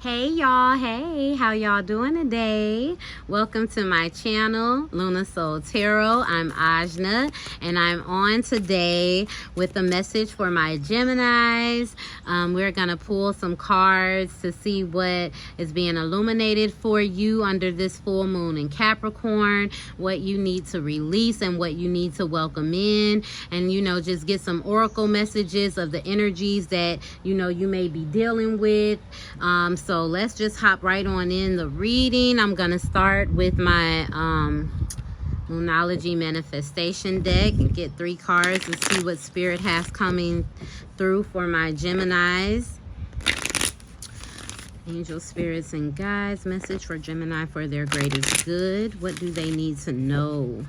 Hey y'all, hey, how y'all doing today? Welcome to my channel, Luna Soul Tarot. I'm Ajna, and I'm on today with a message for my Geminis. We're gonna pull some cards to see what is being illuminated for you under this full moon in Capricorn, what you need to release and what you need to welcome in, and just get some oracle messages of the energies that you may be dealing with. So let's just hop right on in the reading. I'm going to start with my Moonology Manifestation deck and get 3 cards and see what Spirit has coming through for my Geminis. Angel, spirits, and guides, message for Gemini for their greatest good. What do they need to know?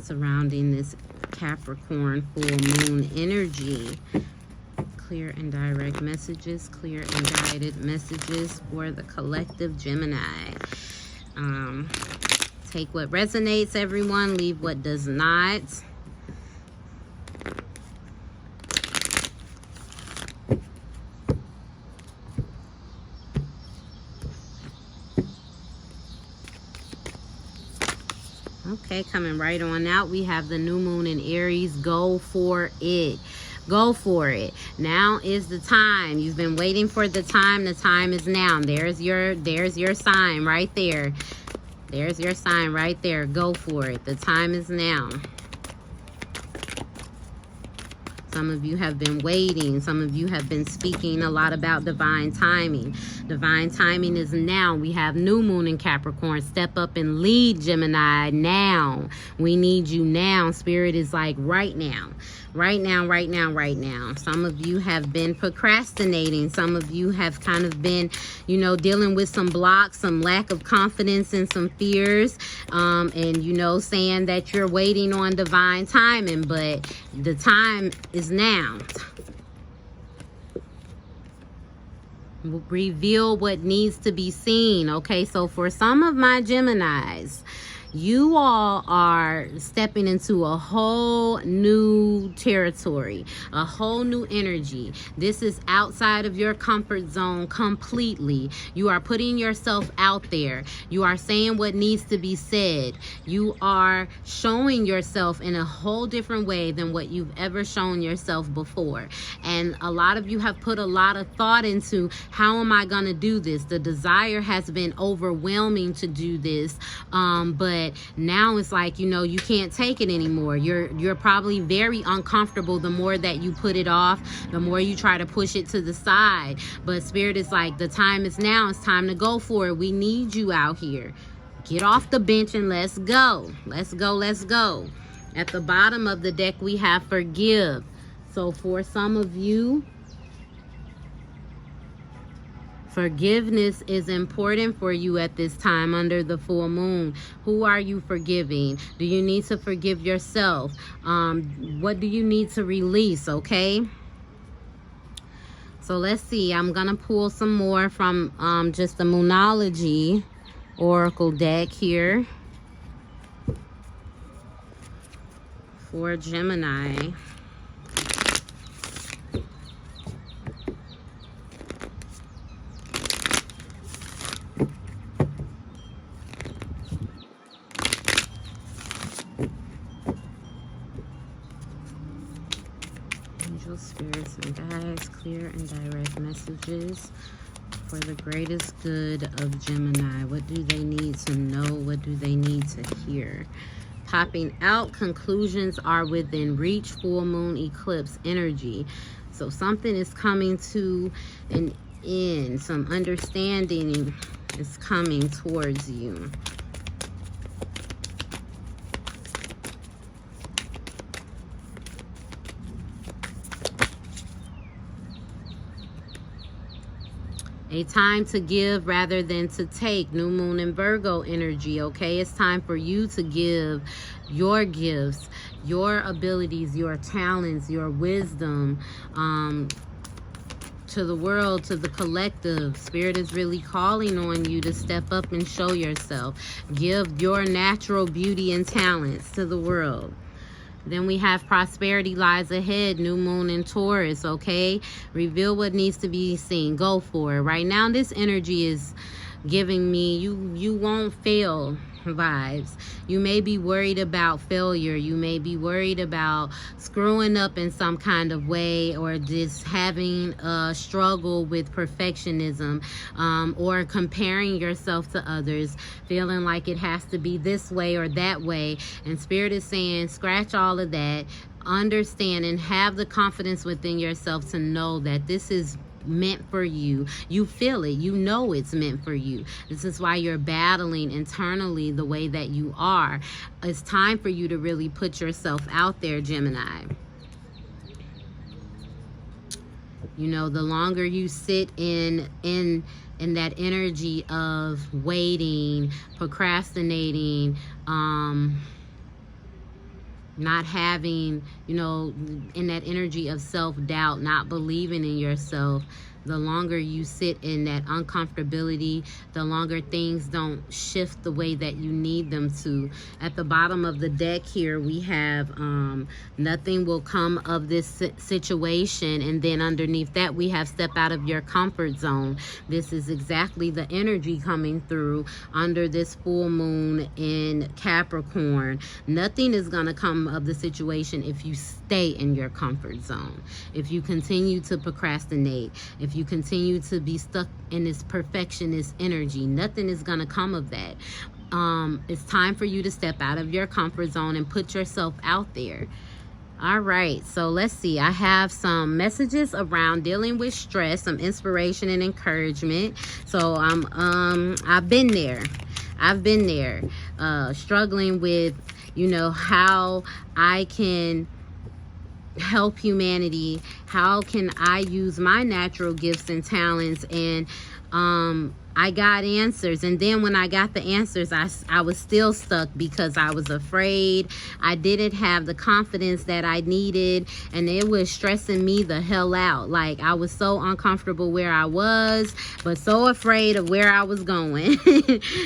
Surrounding this Capricorn full moon energy. Clear and direct messages, clear and guided messages for the collective Gemini. Take what resonates, everyone. Leave what does not. Okay, coming right on out, we have the new moon in Aries. Go for it. Go for it. Now is the time. You've been waiting for the time. The time is now. There's your sign right there. There's your sign right there. Go for it. The time is now. Some of you have been waiting. Some of you have been speaking a lot about divine timing. Divine timing is now. We have new moon in Capricorn. Step up and lead, Gemini, now. We need you now. Spirit is like right now. Right now, right now, right now. Some of you have been procrastinating. Some of you have kind of been, dealing with some blocks, some lack of confidence and some fears. And, saying that you're waiting on divine timing, but the time is now. Reveal what needs to be seen. Okay, so for some of my Geminis, you all are stepping into a whole new territory, a whole new energy. This is outside of your comfort zone completely. You are putting yourself out there. You are saying what needs to be said. You are showing yourself in a whole different way than what you've ever shown yourself before. And a lot of you have put a lot of thought into, how am I going to do this? The desire has been overwhelming to do this, but now it's like, you can't take it anymore. You're probably very uncomfortable the more that you put it off, the more you try to push it to the side. But Spirit is like, the time is now. It's time to go for it. We need you out here. Get off the bench and let's go. Let's go. Let's go. At the bottom of the deck, we have forgive. So for some of you, forgiveness is important for you at this time under the full moon. Who are you forgiving? Do you need to forgive yourself? What do you need to release? Okay. So let's see. I'm going to pull some more from just the Moonology Oracle deck here for Gemini. Spirits and guides, clear and direct messages for the greatest good of Gemini. What do they need to know? What do they need to hear? Popping out, conclusions are within reach, full moon eclipse energy. So something is coming to an end. Some understanding is coming towards you. A time to give rather than to take. New moon in Virgo energy, okay? It's time for you to give your gifts, your abilities, your talents, your wisdom to the world, to the collective. Spirit is really calling on you to step up and show yourself. Give your natural beauty and talents to the world. Then we have prosperity lies ahead, new moon in Taurus, okay? Reveal what needs to be seen. Go for it. Right now, this energy is giving me you won't fail vibes. You may be worried about failure. You may be worried about screwing up in some kind of way, or just having a struggle with perfectionism, or comparing yourself to others, feeling like it has to be this way or that way. And Spirit is saying, scratch all of that. Understand and have the confidence within yourself to know that this is meant for you. You feel it. You know it's meant for you. This is why you're battling internally the way that you are. It's time for you to really put yourself out there, Gemini. You know, the longer you sit in that energy of waiting, procrastinating, not having, you know, in that energy of self-doubt, not believing in yourself, the longer you sit in that uncomfortability, the longer things don't shift the way that you need them to. At the bottom of the deck here, we have nothing will come of this situation. And then underneath that, we have step out of your comfort zone. This is exactly the energy coming through under this full moon in Capricorn. Nothing is going to come of the situation if you stay in your comfort zone. If you continue to procrastinate, if you continue to be stuck in this perfectionist energy, nothing is going to come of that. It's time for you to step out of your comfort zone and put yourself out there. All right, so let's see. I have some messages around dealing with stress, some inspiration and encouragement. So I've been there. Struggling with, you know, how I can help humanity. How can I use my natural gifts and talents? And I got answers. And then when I got the answers, I was still stuck because I was afraid. I didn't have the confidence that I needed. And it was stressing me the hell out. Like, I was so uncomfortable where I was, but so afraid of where I was going.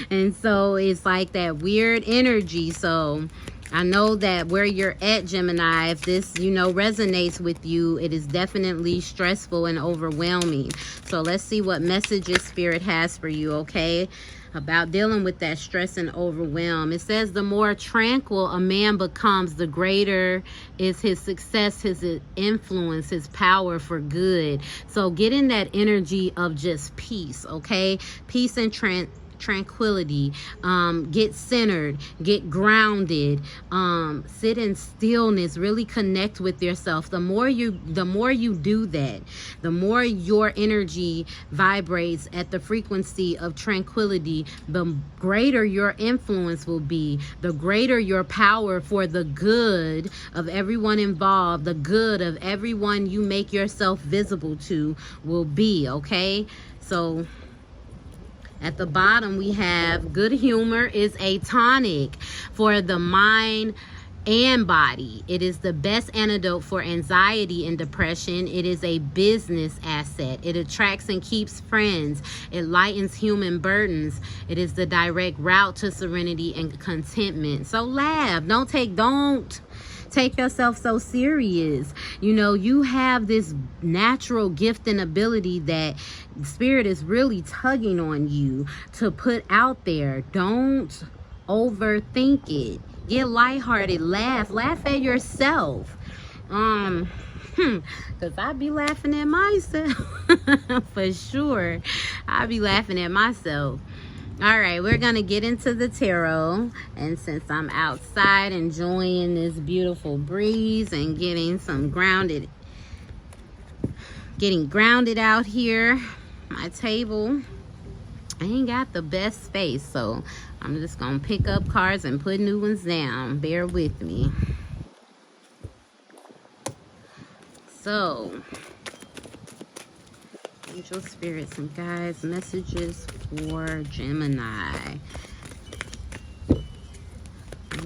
And so it's like that weird energy. So I know that where you're at, Gemini, if this, you know, resonates with you, it is definitely stressful and overwhelming. So let's see what messages Spirit has for you, okay, about dealing with that stress and overwhelm. It says the more tranquil a man becomes, the greater is his success, his influence, his power for good. So get in that energy of just peace, okay? Peace and tranquility. Get centered, get grounded, sit in stillness, really connect with yourself. The more you do that, the more your energy vibrates at the frequency of tranquility, the greater your influence will be, the greater your power for the good of everyone involved, the good of everyone you make yourself visible to will be, okay? So at the bottom, we have good humor is a tonic for the mind and body. It is the best antidote for anxiety and depression. It is a business asset. It attracts and keeps friends. It lightens human burdens. It is the direct route to serenity and contentment. So laugh. Don't take yourself so serious. You know, you have this natural gift and ability that Spirit is really tugging on you to put out there. Don't overthink it. Get lighthearted. Laugh at yourself. Because I be laughing at myself. For sure. I be laughing at myself. All right, we're going to get into the tarot. And since I'm outside enjoying this beautiful breeze and getting grounded out here, my table, I ain't got the best space. So I'm just going to pick up cards and put new ones down. Bear with me. So, angel spirits and guides, messages for Gemini.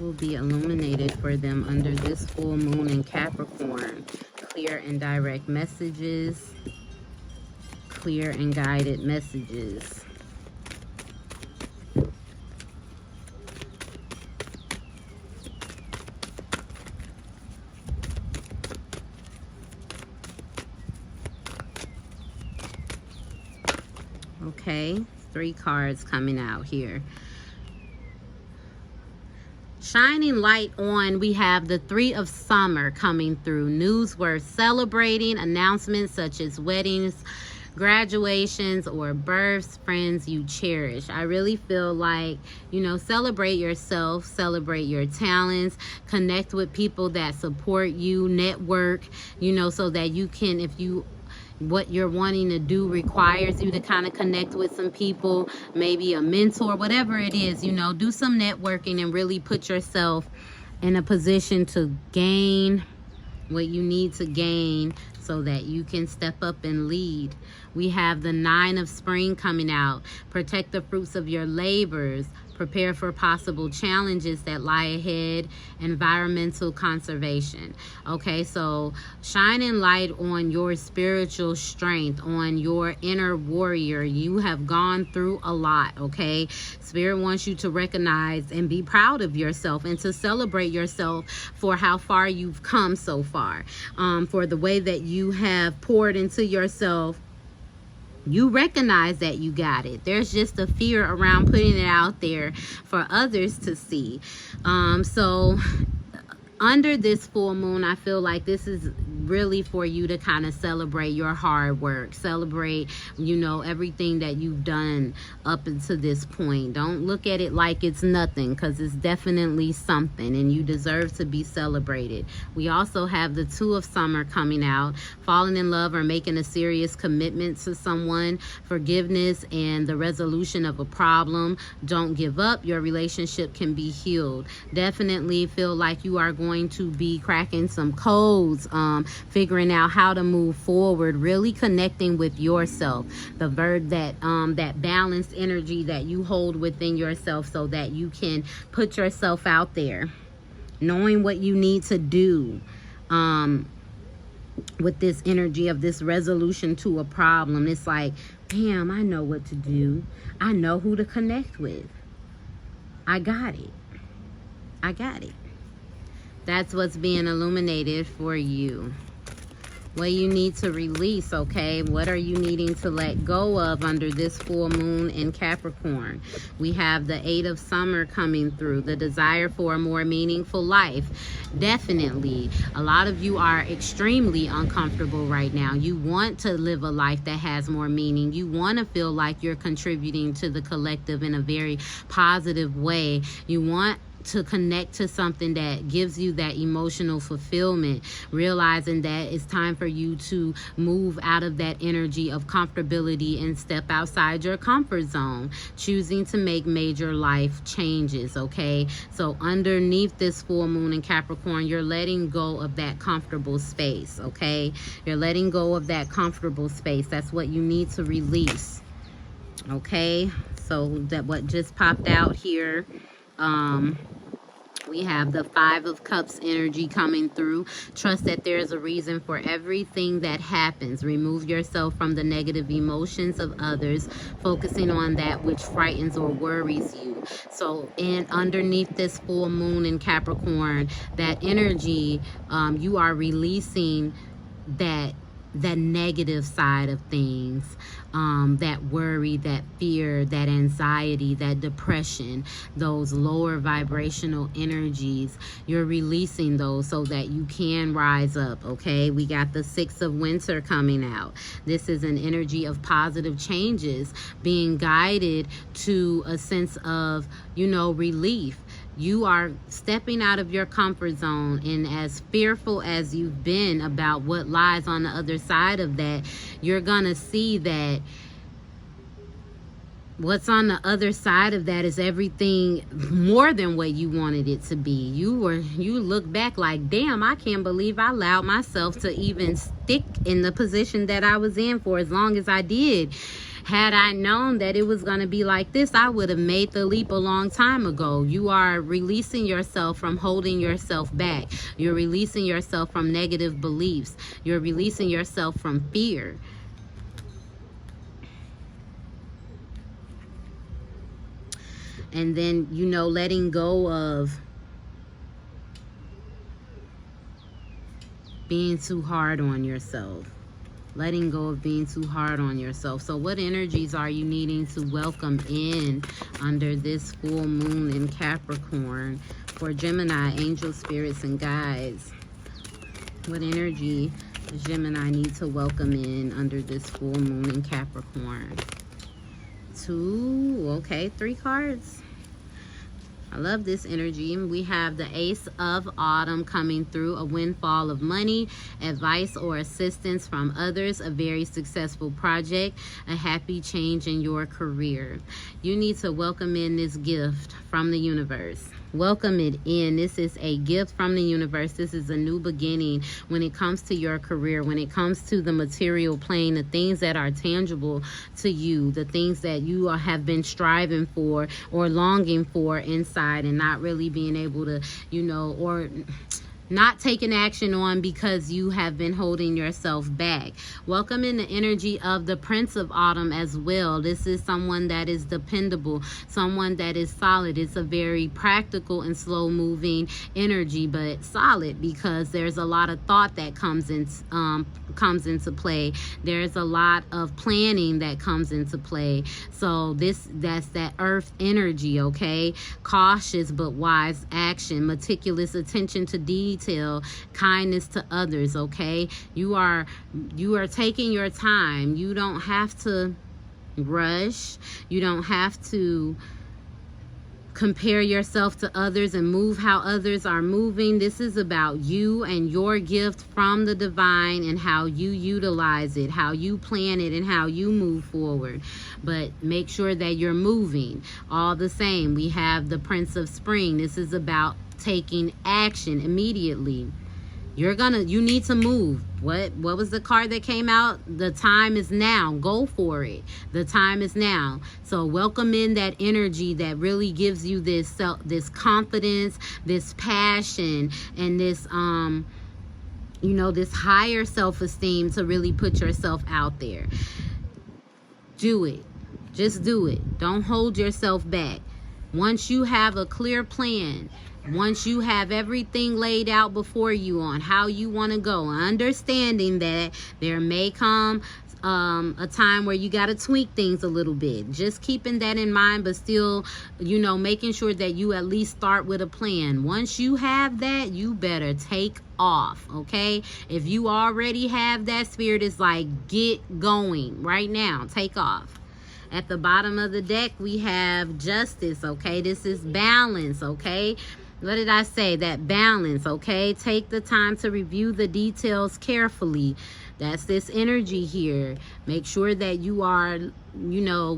Will be illuminated for them under this full moon in Capricorn. Clear and direct messages. Clear and guided messages. Okay, 3 cards coming out here. Shining light on, we have the 3 of Summer coming through. News worth celebrating, announcements such as weddings, graduations, or births, friends you cherish. I really feel like, you know, celebrate yourself, celebrate your talents, connect with people that support you, network, you know, so that you can, if you what you're wanting to do requires you to kind of connect with some people, maybe a mentor, whatever it is, you know, do some networking and really put yourself in a position to gain what you need to gain so that you can step up and lead. We have the 9 of Spring coming out. Protect the fruits of your labors. Prepare for possible challenges that lie ahead. Environmental conservation. Okay, so shining light on your spiritual strength, on your inner warrior. You have gone through a lot, okay? Spirit wants you to recognize and be proud of yourself and to celebrate yourself for how far you've come so far, for the way that you have poured into yourself. You recognize that you got it. There's just a fear around putting it out there for others to see. So under this full moon, I feel like this is really for you to kind of celebrate your hard work, celebrate, you know, everything that you've done up until this point. Don't look at it like it's nothing, because it's definitely something and you deserve to be celebrated. We also have the 2 of Summer coming out. Falling in love or making a serious commitment to someone, forgiveness and the resolution of a problem. Don't give up. Your relationship can be healed. Definitely feel like you are going to be cracking some codes, figuring out how to move forward, really connecting with yourself, the verb that that balanced energy that you hold within yourself, so that you can put yourself out there, knowing what you need to do with this energy of this resolution to a problem. It's like, bam, I know what to do. I know who to connect with. I got it. I got it. That's what's being illuminated for you. What you need to release, okay? What are you needing to let go of under this full moon in Capricorn? We have the 8 of Summer coming through. The desire for a more meaningful life. Definitely. A lot of you are extremely uncomfortable right now. You want to live a life that has more meaning. You want to feel like you're contributing to the collective in a very positive way. You want to connect to something that gives you that emotional fulfillment, realizing that it's time for you to move out of that energy of comfortability and step outside your comfort zone, choosing to make major life changes, okay? So underneath this full moon in Capricorn, you're letting go of that comfortable space, okay? You're letting go of that comfortable space. That's what you need to release, okay? So that what just popped out here, we have the 5 of Cups energy coming through. Trust that there's a reason for everything that happens. Remove yourself from the negative emotions of others, focusing on that which frightens or worries you. So underneath this full moon in Capricorn, that energy, you are releasing that negative side of things, that worry, that fear, that anxiety, that depression, those lower vibrational energies. You're releasing those so that you can rise up, okay? We got the 6 of Winter coming out. This is an energy of positive changes, being guided to a sense of, you know, relief. You are stepping out of your comfort zone, and as fearful as you've been about what lies on the other side of that, you're gonna see that what's on the other side of that is everything more than what you wanted it to be. You look back like, damn, I can't believe I allowed myself to even stick in the position that I was in for as long as I did. Had I known that it was going to be like this, I would have made the leap a long time ago. You are releasing yourself from holding yourself back. You're releasing yourself from negative beliefs. You're releasing yourself from fear. And then, you know, letting go of being too hard on yourself. letting go of being too hard on yourself. So what energies are you needing to welcome in under this full moon in Capricorn for Gemini, angel spirits and guides? What energy does Gemini need to welcome in under this full moon in Capricorn? 2, okay, 3 cards. I love this energy. We have the Ace of Autumn coming through, a windfall of money, advice or assistance from others, a very successful project, a happy change in your career. You need to welcome in this gift from the universe. Welcome it in. This is a gift from the universe. This is a new beginning when it comes to your career, when it comes to the material plane, the things that are tangible to you, the things that you have been striving for or longing for inside and not really being able to, you know, or not taking action on because you have been holding yourself back. Welcome in the energy of the Prince of Autumn as well. This is someone that is dependable, someone that is solid. It's a very practical and slow moving energy, but solid, because there's a lot of thought that comes into play. There's a lot of planning that comes into play. So that's that earth energy, okay? Cautious but wise action, meticulous attention to detail, kindness to others, okay? You are taking your time. You don't have to rush. You don't have to compare yourself to others and move how others are moving. This is about you and your gift from the divine and how you utilize it, how you plan it, and how you move forward. But make sure that you're moving. All the same, we have the Prince of Spring. This is about taking action immediately. You need to move. What was the card that came out? The time is now. Go for it. The time is now. So welcome in that energy that really gives you this confidence, this passion, and this this higher self-esteem to really put yourself out there. Do it. Just do it. Don't hold yourself back. Once you have a clear plan, once you have everything laid out before you on how you want to go, understanding that there may come a time where you got to tweak things a little bit, just keeping that in mind, but still, making sure that you at least start with a plan. Once you have that, you better take off, okay? If you already have that, spirit is like, get going right now, take off. At the bottom of the deck, we have Justice, okay? This is balance, okay? What did I say? That balance, okay? Take the time to review the details carefully. That's this energy here. Make sure that you are,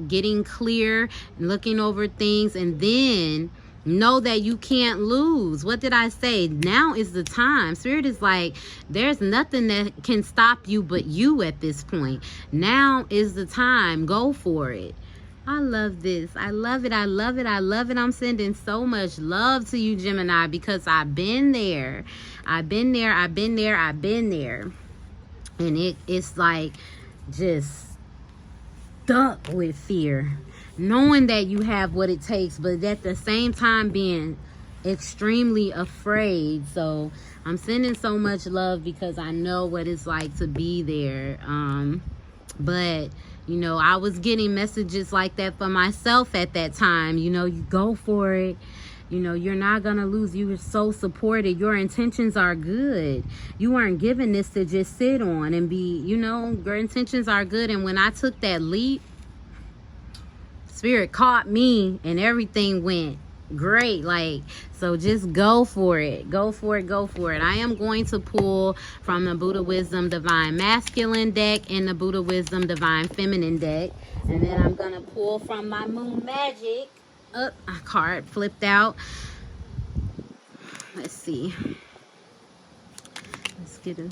getting clear, looking over things, and then know that you can't lose. What did I say? Now is the time. Spirit is like, there's nothing that can stop you but you at this point. Now is the time. Go for it. I love this. I love it. I love it. I love it. I'm sending so much love to you, Gemini, because I've been there. I've been there. I've been there. I've been there. And it's like just stuck with fear. Knowing that you have what it takes, but at the same time being extremely afraid. So I'm sending so much love because I know what it's like to be there. But I was getting messages like that for myself at that time. You go for it. You're not going to lose. You are so supported. Your intentions are good. You weren't given this to just sit on and be, your intentions are good. And when I took that leap, Spirit caught me and everything went great. So just go for it. Go for it. Go for it. I am going to pull from the Buddha Wisdom Divine Masculine deck and the Buddha Wisdom Divine Feminine deck. And then I'm going to pull from my Moon Magic. A card flipped out. Let's see. Let's get a...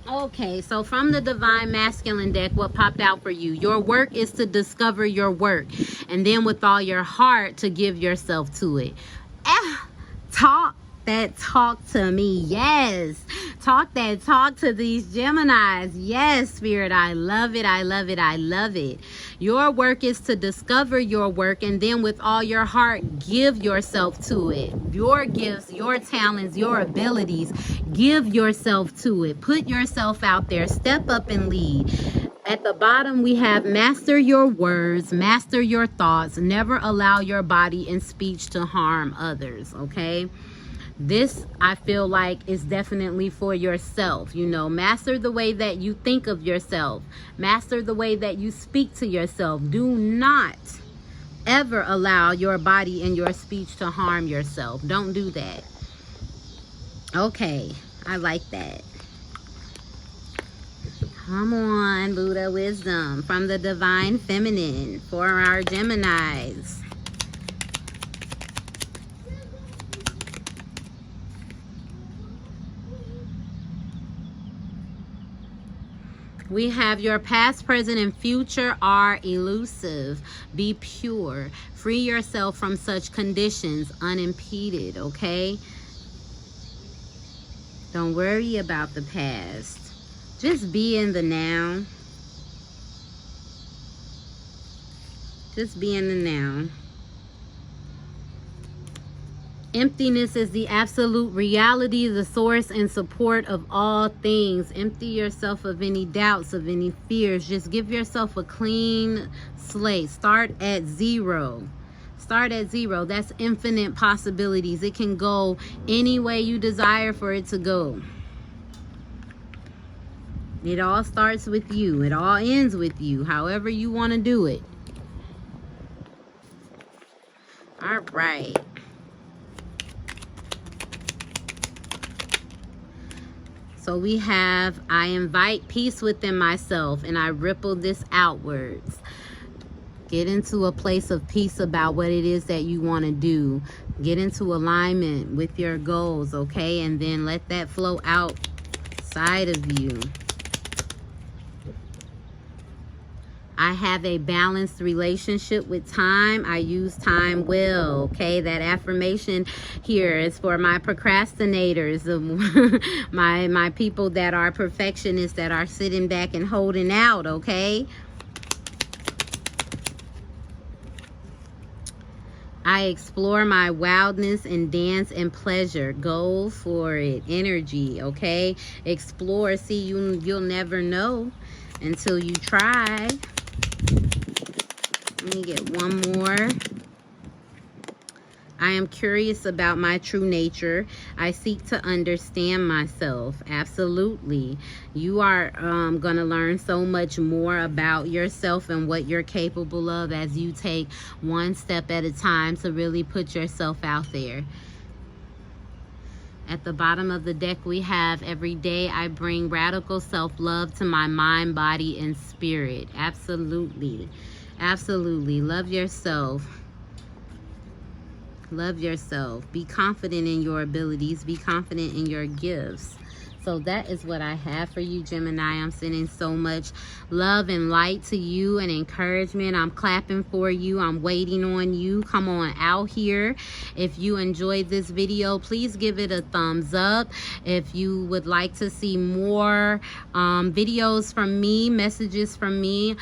Okay, so from the Divine Masculine deck, what popped out for you? Your work is to discover your work, and then with all your heart to give yourself to it. Talk that talk to me. Yes. Talk that talk to these Geminis. Yes, Spirit. I love it. I love it. I love it. Your work is to discover your work, and then with all your heart, give yourself to it. Your gifts, your talents, your abilities, give yourself to it. Put yourself out there. Step up and lead. At the bottom, we have master your words, master your thoughts, never allow your body and speech to harm others, okay? This, I feel like, is definitely for yourself. You know, master the way that you think of yourself. Master the way that you speak to yourself. Do not ever allow your body and your speech to harm yourself. Don't do that. Okay, I like that. Come on, Buddha wisdom from the divine feminine for our Geminis. We have your past, present, and future are elusive. Be pure. Free yourself from such conditions unimpeded, okay? Don't worry about the past. Just be in the now. Just be in the now. Emptiness is the absolute reality, the source and support of all things. Empty yourself of any doubts, of any fears. Just give yourself a clean slate. Start at zero. Start at zero. That's infinite possibilities. It can go any way you desire for it to go. It all starts with you. It all ends with you, however you want to do it. All right. So we have, I invite peace within myself and I ripple this outwards. Get into a place of peace about what it is that you want to do. Get into alignment with your goals, okay? And then let that flow outside of you. I have a balanced relationship with time. I use time well, okay? That affirmation here is for my procrastinators, my people that are perfectionists, that are sitting back and holding out, okay? I explore my wildness and dance and pleasure. Go for it. Energy, okay? Explore. See, you'll never know until you try. Let me get one more. I am curious about my true nature. I seek to understand myself. Absolutely. You are going to learn so much more about yourself and what you're capable of as you take one step at a time to really put yourself out there. At the bottom of the deck, we have every day I bring radical self-love to my mind, body, and spirit. Absolutely. Absolutely. Love yourself. Love yourself. Be confident in your abilities. Be confident in your gifts. So that is what I have for you, Gemini. I'm sending so much love and light to you and encouragement. I'm clapping for you. I'm waiting on you. Come on out here. If you enjoyed this video, please give it a thumbs up. If you would like to see more videos from me, messages from me,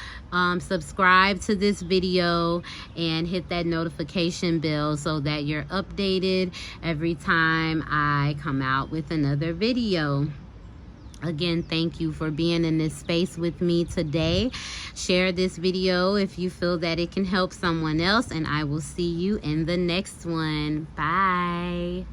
subscribe to this video and hit that notification bell so that you're updated every time I come out with another video. Again, thank you for being in this space with me today. Share this video if you feel that it can help someone else, and I will see you in the next one. Bye.